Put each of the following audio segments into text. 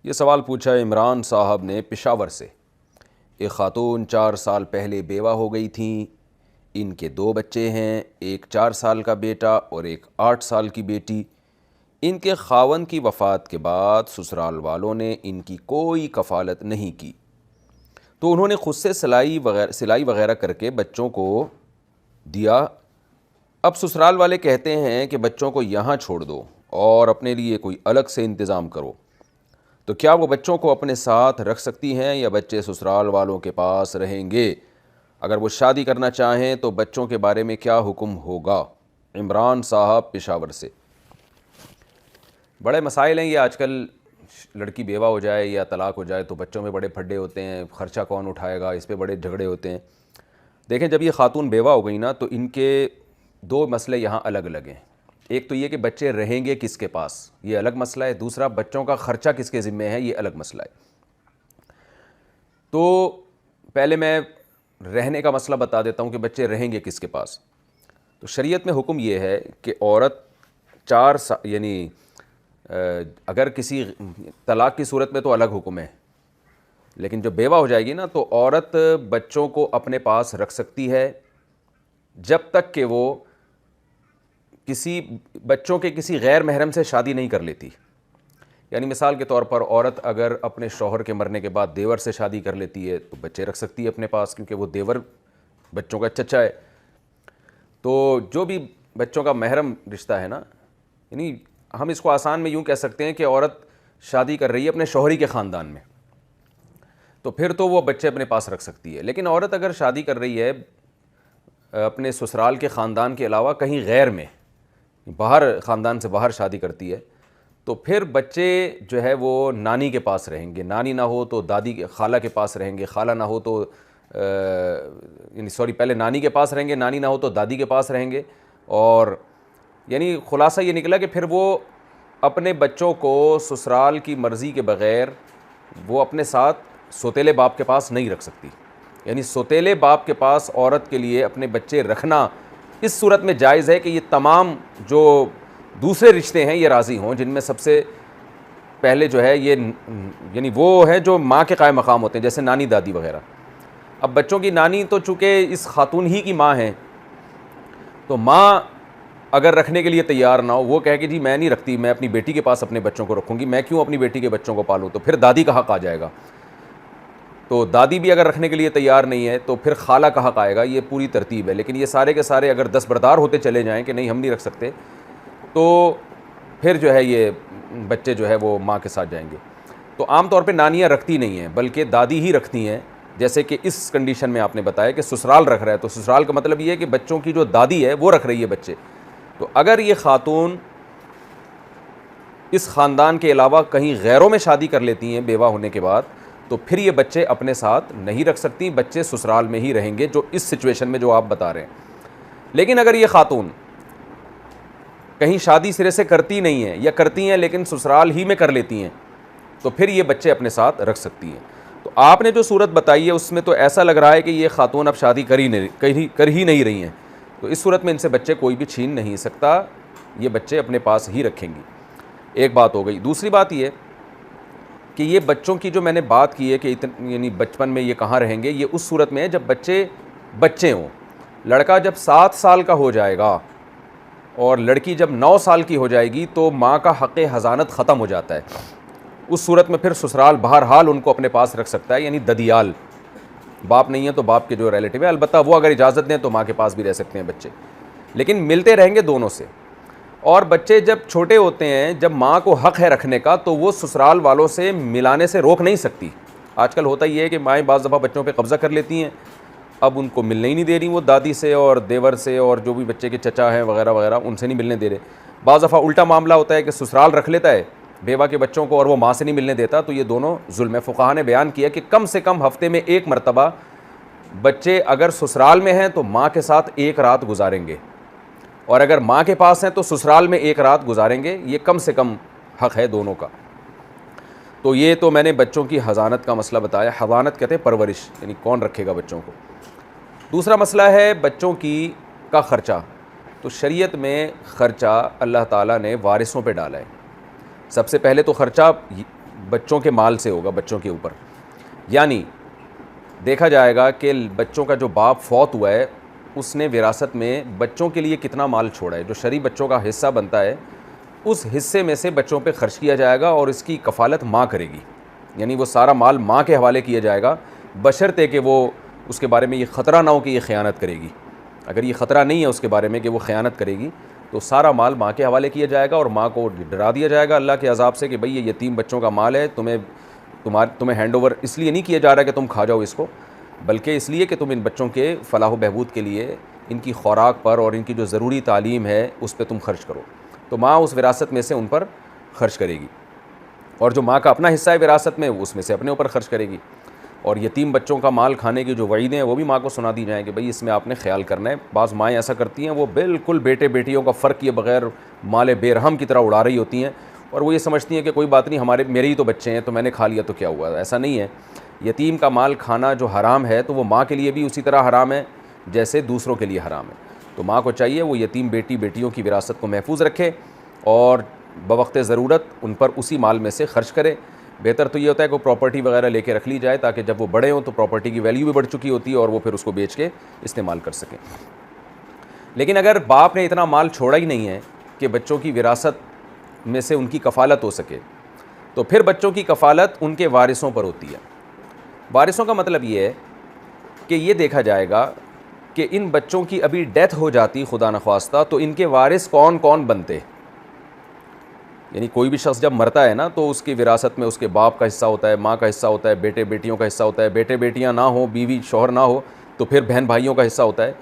ये सवाल पूछा है इमरान साहब ने पेशावर से। एक ख़ातून 4 साल पहले बेवा हो गई थी। इनके 2 बच्चे हैं, एक 4 साल का बेटा और एक 8 साल की बेटी। इनके ख़ावंद की वफ़ात के बाद ससुराल वालों ने इनकी कोई कफ़ालत नहीं की, तो उन्होंने ख़ुद से सिलाई वगैरह करके बच्चों को दिया। अब ससुराल वाले कहते हैं कि बच्चों को यहाँ छोड़ दो और अपने लिए कोई अलग से इंतज़ाम करो। तो क्या वो बच्चों को अपने साथ रख सकती हैं या बच्चे ससुराल वालों के पास रहेंगे? अगर वो शादी करना चाहें तो बच्चों के बारे में क्या हुक्म होगा? इमरान साहब पेशावर से। बड़े मसाइल हैं ये आजकल। लड़की बेवा हो जाए या तलाक हो जाए तो बच्चों में बड़े फड्डे होते हैं, ख़र्चा कौन उठाएगा, इस पे बड़े झगड़े होते हैं। देखें, जब ये ख़ातून बेवा हो गई ना तो इनके 2 मसले यहाँ अलग अलग हैं। एक तो ये कि बच्चे रहेंगे किसके पास, ये अलग मसला है। दूसरा, बच्चों का ख़र्चा किसके ज़िम्मे है, ये अलग मसला है। तो पहले मैं रहने का मसला बता देता हूँ कि बच्चे रहेंगे किसके पास। तो शरीयत में हुक्म ये है कि औरत 4 साल यानी अगर किसी तलाक की सूरत में तो अलग हुक्म है, लेकिन जब बेवा हो जाएगी ना तो औरत बच्चों को अपने पास रख सकती है जब तक कि वो बच्चों के किसी गैर महरम से शादी नहीं कर लेती। यानी मिसाल के तौर पर औरत अगर अपने शौहर के मरने के बाद देवर से शादी कर लेती है तो बच्चे रख सकती है अपने पास, क्योंकि वो देवर बच्चों का चचा है। तो जो भी बच्चों का महरम रिश्ता है ना, यानी हम इसको आसान में यूँ कह सकते हैं कि औरत शादी कर रही है अपने शौहरी के ख़ानदान में, तो फिर तो वो बच्चे अपने पास रख सकती है। लेकिन औरत अगर शादी कर रही है अपने ससुराल के ख़ानदान के अलावा कहीं गैर में, बाहर ख़ानदान से बाहर शादी करती है, तो फिर बच्चे जो है वो नानी के पास रहेंगे। नानी ना हो तो दादी खाला के पास रहेंगे, खाला ना हो तो पहले नानी के पास रहेंगे, नानी ना हो तो दादी के पास रहेंगे। और यानी ख़ुलासा ये निकला कि फिर वो अपने बच्चों को ससुराल की मर्ज़ी के बग़ैर वो अपने साथ सौतेले बाप के पास नहीं रख सकती। यानी सौतेले बाप के पास औरत के लिए अपने बच्चे रखना इस सूरत में जायज़ है कि ये तमाम जो दूसरे रिश्ते हैं ये राज़ी हों, जिनमें सबसे पहले जो है ये यानी वो है जो माँ के क़ायम मक़ाम होते हैं, जैसे नानी दादी वग़ैरह। अब बच्चों की नानी तो चूँकि इस खातून ही की माँ हैं, तो माँ अगर रखने के लिए तैयार ना हो, वो कहे कि जी मैं नहीं रखती, मैं अपनी बेटी के पास अपने बच्चों को रखूँगी, मैं क्यों अपनी बेटी के बच्चों को पालूँ, तो फिर दादी का हक़ आ जाएगा। तो दादी भी अगर रखने के लिए तैयार नहीं है तो फिर खाला का हक़ आएगा। ये पूरी तरतीब है। लेकिन ये सारे के सारे अगर दस्तबरदार होते चले जाएं कि नहीं हम नहीं रख सकते, तो फिर जो है ये बच्चे जो है वो माँ के साथ जाएंगे। तो आम तौर पे नानियाँ रखती नहीं हैं, बल्कि दादी ही रखती हैं। जैसे कि इस कंडीशन में आपने बताया कि ससुराल रख रहा है, तो ससुराल का मतलब ये है कि बच्चों की जो दादी है वो रख रही है बच्चे। तो अगर ये ख़ातून इस ख़ानदान के अलावा कहीं गैरों में शादी कर लेती हैं बेवा होने के बाद, तो फिर ये बच्चे अपने साथ नहीं रख सकती, बच्चे ससुराल में ही रहेंगे, जो इस सिचुएशन में जो आप बता रहे हैं। लेकिन अगर ये ख़ातून कहीं शादी सिरे से करती नहीं है या करती हैं लेकिन ससुराल ही में कर लेती हैं, तो फिर ये बच्चे अपने साथ रख सकती हैं। तो आपने जो सूरत बताई है उसमें तो ऐसा लग रहा है कि ये ख़ातून अब शादी कर ही नहीं रही हैं, तो इस सूरत में इनसे बच्चे कोई भी छीन नहीं सकता, ये बच्चे अपने पास ही रखेंगी। एक बात हो गई। दूसरी बात ये कि ये बच्चों की जो मैंने बात की है कि यानी बचपन में ये कहाँ रहेंगे, ये उस सूरत में है जब बच्चे हों। लड़का जब 7 साल का हो जाएगा और लड़की जब 9 साल की हो जाएगी तो माँ का हक़ हज़ानत ख़त्म हो जाता है। उस सूरत में फिर ससुराल बहरहाल उनको अपने पास रख सकता है, यानी ददियाल। बाप नहीं है तो बाप के जो रिलेटिव है, अलबत्ता वो अगर इजाज़त दें तो माँ के पास भी रह सकते हैं बच्चे, लेकिन मिलते रहेंगे दोनों से। और बच्चे जब छोटे होते हैं, जब माँ को हक़ है रखने का, तो वो ससुराल वालों से मिलाने से रोक नहीं सकती। आजकल होता ही है कि माएँ बाज़ दफ़ा बच्चों पे कब्ज़ा कर लेती हैं, अब उनको मिलने ही नहीं दे रही वो दादी से और देवर से और जो भी बच्चे के चचा हैं वगैरह वगैरह, उनसे नहीं मिलने दे रहे। बाज़ दफ़ा उल्टा मामला होता है कि ससुराल रख लेता है बेवा के बच्चों को और वो माँ से नहीं मिलने देता। तो ये दोनों जुल्म है। फ़ुक़हा ने बयान किया कि कम से कम हफ़्ते में 1 मरतबा बच्चे अगर ससुराल में हैं तो माँ के साथ 1 रात गुजारेंगे, और अगर माँ के पास हैं तो ससुराल में 1 रात गुजारेंगे। ये कम से कम हक़ है दोनों का। तो ये तो मैंने बच्चों की हज़ानत का मसला बताया। हज़ानत कहते हैं परवरिश, यानी कौन रखेगा बच्चों को। दूसरा मसला है बच्चों का ख़र्चा। तो शरीयत में ख़र्चा अल्लाह ताला ने वारिसों पे डाला है। सबसे पहले तो ख़र्चा बच्चों के माल से होगा, बच्चों के ऊपर। यानी देखा जाएगा कि बच्चों का जो बाप फौत हुआ है उसने विरासत में बच्चों के लिए कितना माल छोड़ा है, जो शरीफ बच्चों का हिस्सा बनता है उस हिस्से में से बच्चों पे खर्च किया जाएगा और इसकी कफ़ालत माँ करेगी। यानी वो सारा माल माँ के हवाले किया जाएगा, बशर्ते कि वो उसके बारे में ये ख़तरा ना हो कि ये ख़यानत करेगी। अगर ये ख़तरा नहीं है उसके बारे में कि वो ख़यानत करेगी तो सारा माल माँ के हवाले किया जाएगा और माँ को डरा दिया जाएगा अल्लाह के अज़ाब से कि भाई ये यतीम बच्चों का माल है, तुम्हें हैंड ओवर इसलिए नहीं किया जा रहा कि तुम खा जाओ इसको, बल्कि इसलिए कि तुम इन बच्चों के फ़लाह बहबूद के लिए इनकी ख़ुराक पर और इनकी जो ज़रूरी तालीम है उस पर तुम खर्च करो। तो माँ उस विरासत में से उन पर खर्च करेगी और जो माँ का अपना हिस्सा है विरासत में उसमें से अपने ऊपर खर्च करेगी। और यतीम बच्चों का माल खाने की जो वईदें हैं वो भी माँ को सुना दी जाएँ कि भाई इसमें आपने ख्याल करना है। बाज़ माएँ ऐसा करती हैं, वो बिल्कुल बेटे बेटियों का फ़र्क किए बग़ैर माल बेरहम की तरह उड़ा रही होती हैं और वो ये समझती हैं कि कोई बात नहीं, मेरे ही तो बच्चे हैं तो मैंने खा लिया तो क्या हुआ। ऐसा नहीं है। यतीम का माल खाना जो हराम है तो वो माँ के लिए भी उसी तरह हराम है जैसे दूसरों के लिए हराम है। तो माँ को चाहिए वो यतीम बेटियों की विरासत को महफूज रखे और बवक़्त ज़रूरत उन पर उसी माल में से खर्च करे। बेहतर तो ये होता है कि प्रॉपर्टी वगैरह लेके रख ली जाए ताकि जब वो बड़े हों तो प्रॉपर्टी की वैल्यू भी बढ़ चुकी होती है और वो फिर उसको बेच के इस्तेमाल कर सकें। लेकिन अगर बाप ने इतना माल छोड़ा ही नहीं है कि बच्चों की विरासत में से उनकी कफ़ालत हो सके, तो फिर बच्चों की कफ़ालत उनके वारिसों पर होती है। वारिसों का मतलब ये है कि ये देखा जाएगा कि इन बच्चों की अभी डेथ हो जाती खुदा न ख्वास्ता तो इनके वारिस कौन कौन बनते। यानी कोई भी शख्स जब मरता है ना तो उसकी विरासत में उसके बाप का हिस्सा होता है, माँ का हिस्सा होता है, बेटे बेटियों का हिस्सा होता है। बेटे बेटियाँ ना हो, बीवी शौहर ना हो तो फिर बहन भाइयों का हिस्सा होता है।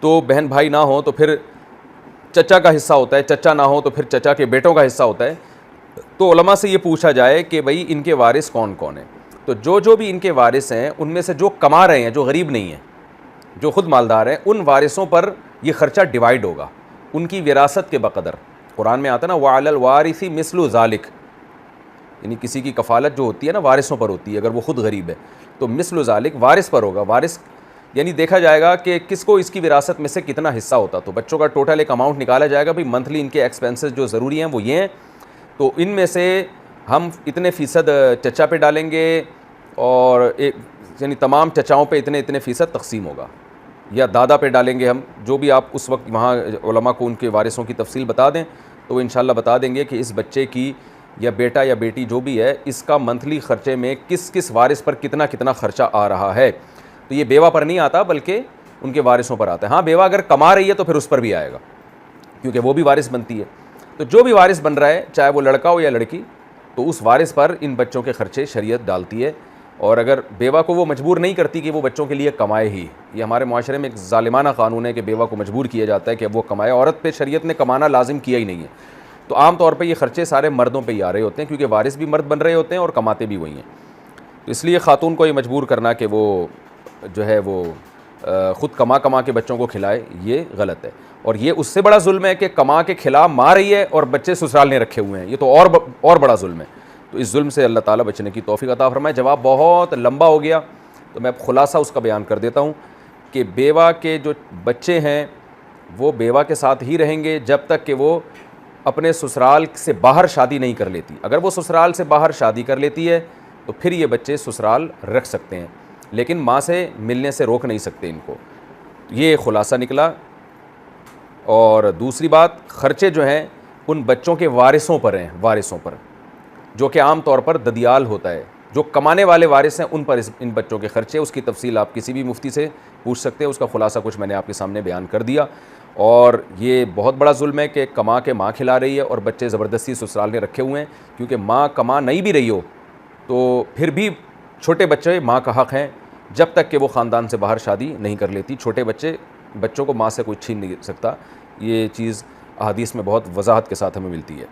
तो बहन भाई ना हो तो फिर चचा का हिस्सा होता है, चचा ना हो तो फिर चचा के बेटों का हिस्सा होता है। तो उलमा से ये पूछा जाए कि भाई इनके वारिस कौन कौन हैं, तो जो भी इनके वारिस हैं उनमें से जो कमा रहे हैं, जो गरीब नहीं हैं, जो ख़ुद मालदार हैं, उन वारिसों पर यह ख़र्चा डिवाइड होगा उनकी विरासत के बक़दर। कुरान में आता ना वअलल वारिसी मिस्लु ज़ालिक, यानी किसी की कफ़ालत जो होती है ना वारिसों पर होती है, अगर वो ख़ुद गरीब है तो मिस्लु ज़ालिक वारिस पर होगा। वारिस यानी देखा जाएगा कि किसको इसकी विरासत में से कितना हिस्सा होता। तो बच्चों का टोटल एक अमाउंट निकाला जाएगा, भाई मंथली इनके एक्सपेंसेस जो ज़रूरी हैं वो ये हैं, तो इनमें से हम इतने फ़ीसद चचा पे डालेंगे और एक यानी तमाम चचाओं पे इतने इतने फ़ीसद तकसीम होगा, या दादा पे डालेंगे हम। जो भी आप उस वक्त वहाँ उलमा को उनके वारिसों की तफसील बता दें तो वो इंशाअल्लाह बता देंगे कि इस बच्चे की या बेटा या बेटी जो भी है इसका मंथली ख़र्चे में किस किस वारिस पर कितना कितना ख़र्चा आ रहा है। तो ये बेवा पर नहीं आता बल्कि उनके वारिसों पर आता है। हाँ, बेवा अगर कमा रही है तो फिर उस पर भी आएगा क्योंकि वो भी वारिस बनती है। तो जो भी वारिस बन रहा है चाहे वो लड़का हो या लड़की, तो उस वारिस पर इन बच्चों के ख़र्चे शरीयत डालती है। और अगर बेवा को वो मजबूर नहीं करती कि वो बच्चों के लिए कमाए ही, ये हमारे माशरे में एक ज़ालिमाना क़ानून है कि बेवा को मजबूर किया जाता है कि अब वो कमाए। औरत पे शरीयत ने कमाना लाजिम किया ही नहीं है। तो आम तौर पे ये ख़र्चे सारे मर्दों पे ही आ रहे होते हैं क्योंकि वारिस भी मर्द बन रहे होते हैं और कमाते भी वही हैं। तो इसलिए ख़ातून को ये मजबूर करना कि वो जो है वो ख़ुद कमा के बच्चों को खिलाए, ये गलत है। और ये उससे बड़ा जुल्म है कि कमा के खिला माँ रही है और बच्चे ससुराल ने रखे हुए हैं, ये तो और बड़ा जुल्म है। तो इस जुल्म से अल्लाह ताला बचने की तौफीक अता फरमाए। जवाब बहुत लंबा हो गया तो मैं खुलासा उसका बयान कर देता हूँ कि बेवा के जो बच्चे हैं वो बेवा के साथ ही रहेंगे जब तक कि वो अपने ससुराल से बाहर शादी नहीं कर लेती। अगर वो ससुराल से बाहर शादी कर लेती है तो फिर ये बच्चे ससुराल रख सकते हैं, लेकिन माँ से मिलने से रोक नहीं सकते इनको। ये खुलासा निकला। और दूसरी बात, ख़र्चे जो हैं उन बच्चों के वारिसों पर हैं, वारिसों पर, जो कि आम तौर पर ददियाल होता है। जो कमाने वाले वारिस हैं उन पर इन बच्चों के ख़र्चे, उसकी तफसील आप किसी भी मुफ्ती से पूछ सकते हैं। उसका खुलासा कुछ मैंने आपके सामने बयान कर दिया। और ये बहुत बड़ा जुल्म है कि कमा के माँ खिला रही है और बच्चे ज़बरदस्ती ससुराल ने रखे हुए हैं, क्योंकि माँ कमा नहीं भी रही हो तो फिर भी छोटे बच्चे माँ का हक़ हैं जब तक कि वो ख़ानदान से बाहर शादी नहीं कर लेती। छोटे बच्चों को माँ से कोई छीन नहीं सकता। ये चीज़ अहादीस में बहुत वजाहत के साथ हमें मिलती है।